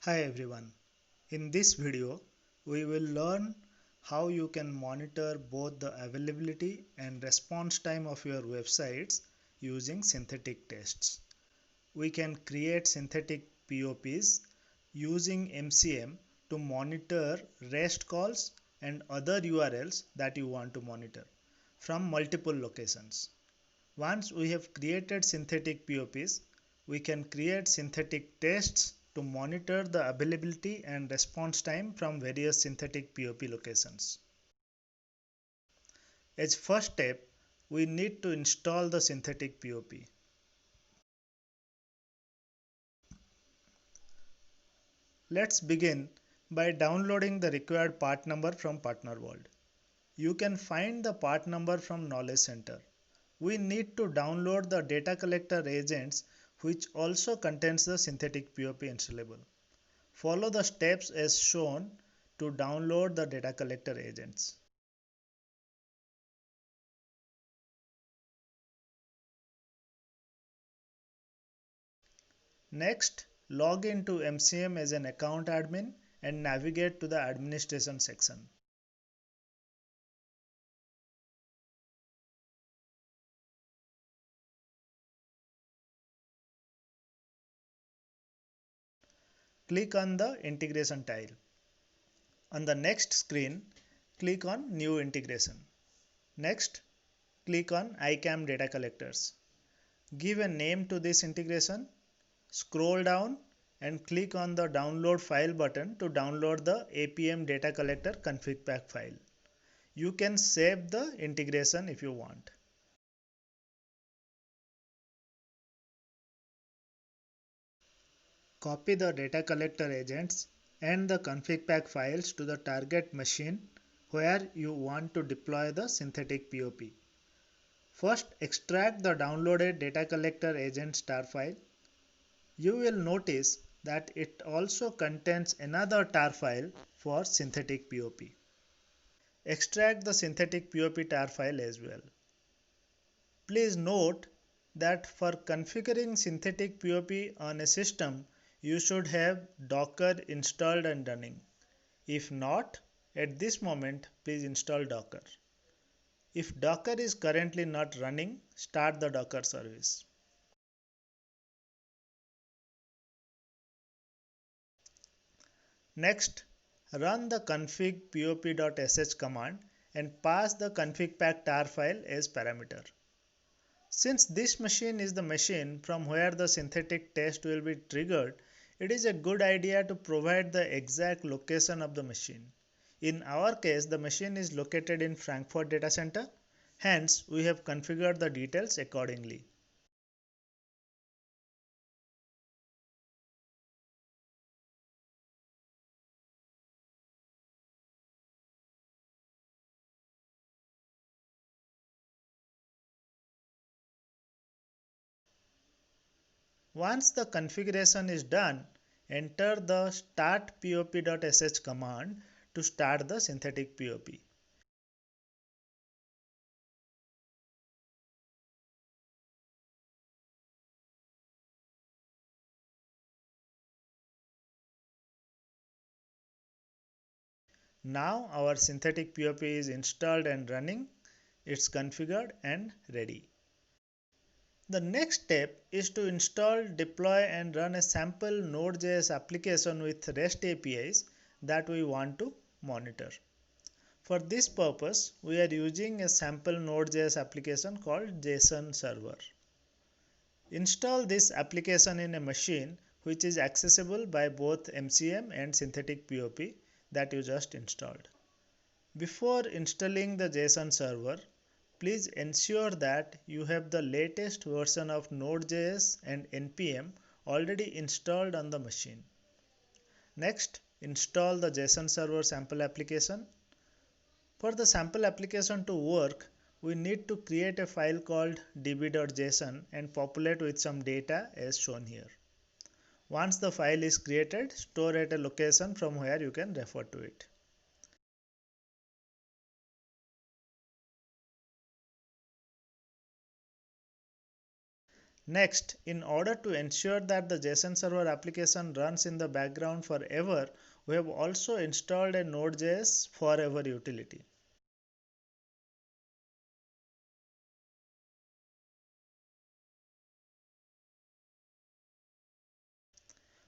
Hi everyone. In this video, we will learn how you can monitor both the availability and response time of your websites using synthetic tests. We can create synthetic POPs using MCM to monitor REST calls and other URLs that you want to monitor from multiple locations. Once we have created synthetic POPs, we can create synthetic tests to monitor the availability and response time from various synthetic POP locations. As first step, we need to install the synthetic POP. Let's begin by downloading the required part number from Partner World. You can find the part number from Knowledge Center. We need to download the data collector agents, which also contains the synthetic POP installable. Follow the steps as shown to download the data collector agents. Next, log into MCM as an account admin and navigate to the administration section. Click on the integration tile. On the next screen, click on New Integration. Next, click on ICAM Data Collectors. Give a name to this integration. Scroll down and click on the Download File button to download the APM Data Collector config pack file. You can save the integration if you want. Copy the data collector agents and the config pack files to the target machine where you want to deploy the synthetic POP. First, extract the downloaded data collector agent star file. You will notice that it also contains another tar file for synthetic POP. Extract the synthetic POP tar file as well. Please note that for configuring synthetic POP on a system, you should have Docker installed and running. If not, at this moment, please install Docker. If Docker is currently not running, start the Docker service. Next, run the config pop.sh command and pass the config pack tar file as parameter. Since this machine is the machine from where the synthetic test will be triggered, it is a good idea to provide the exact location of the machine. In our case, the machine is located in Frankfurt data center, hence we have configured the details accordingly. Once the configuration is done, enter the start pop.sh command to start the synthetic POP. Now our synthetic POP is installed and running, it's configured and ready. The next step is to install, deploy and run a sample Node.js application with REST APIs that we want to monitor. For this purpose, we are using a sample Node.js application called JSON Server. Install this application in a machine which is accessible by both MCM and synthetic POP that you just installed. Before installing the JSON server, please ensure that you have the latest version of Node.js and NPM already installed on the machine. Next, install the JSON server sample application. For the sample application to work, we need to create a file called db.json and populate with some data as shown here. Once the file is created, store at a location from where you can refer to it. Next, in order to ensure that the JSON Server application runs in the background forever, we have also installed a Node.js Forever utility.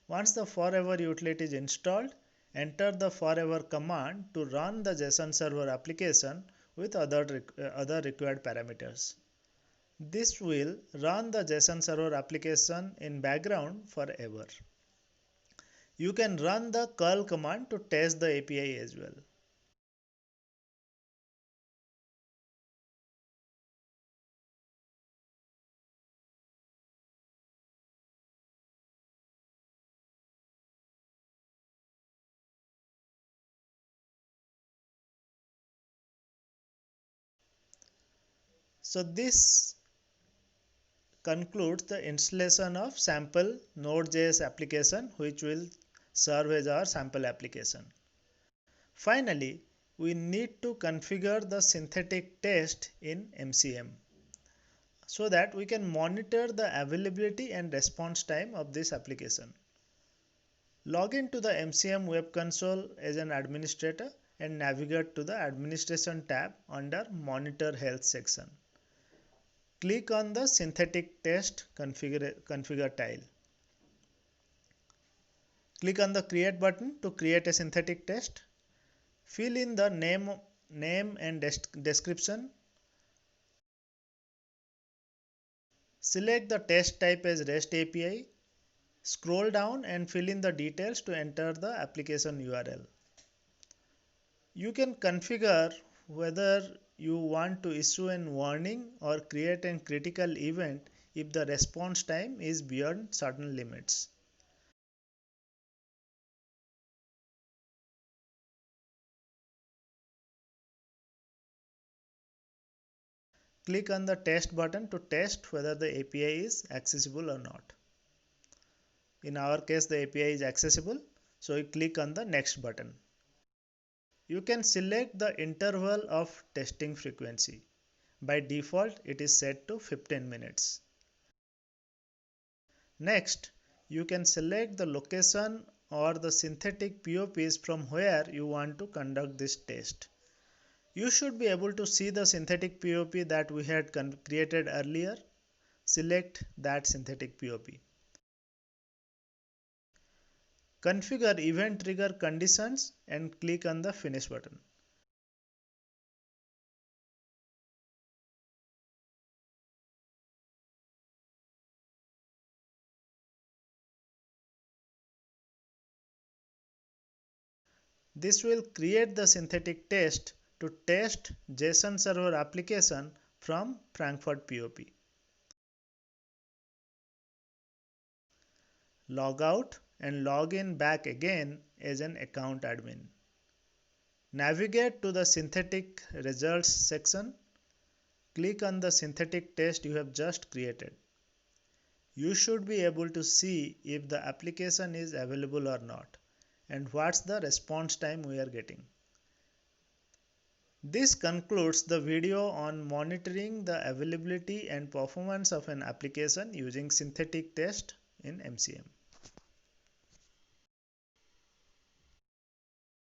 Once the Forever utility is installed, enter the Forever command to run the JSON Server application with other required parameters. This will run the JSON Server application in background forever. You can run the curl command to test the API as well. So this concludes the installation of sample Node.js application, which will serve as our sample application. Finally, we need to configure the synthetic test in MCM so that we can monitor the availability and response time of this application. Log in to the MCM web console as an administrator and navigate to the administration tab under monitor health section. Click on the synthetic test configure tile. Click on the create button to create a synthetic test. Fill in the name and description. Select the test type as REST API. Scroll down and fill in the details to enter the application URL. You can configure whether you want to issue a warning or create a critical event if the response time is beyond certain limits. Click on the test button to test whether the API is accessible or not. In our case, the API is accessible, so we click on the next button. You can select the interval of testing frequency. By default, it is set to 15 minutes. Next, you can select the location or the synthetic POPs from where you want to conduct this test. You should be able to see the synthetic POP that we had created earlier. Select that synthetic POP. Configure event trigger conditions and click on the finish button. This will create the synthetic test to test JSON Server application from Frankfurt POP. Log out and log in back again as an account admin. Navigate to the synthetic results section. Click on the synthetic test you have just created. You should be able to see if the application is available or not and what's the response time we are getting. This concludes the video on monitoring the availability and performance of an application using synthetic test in MCM.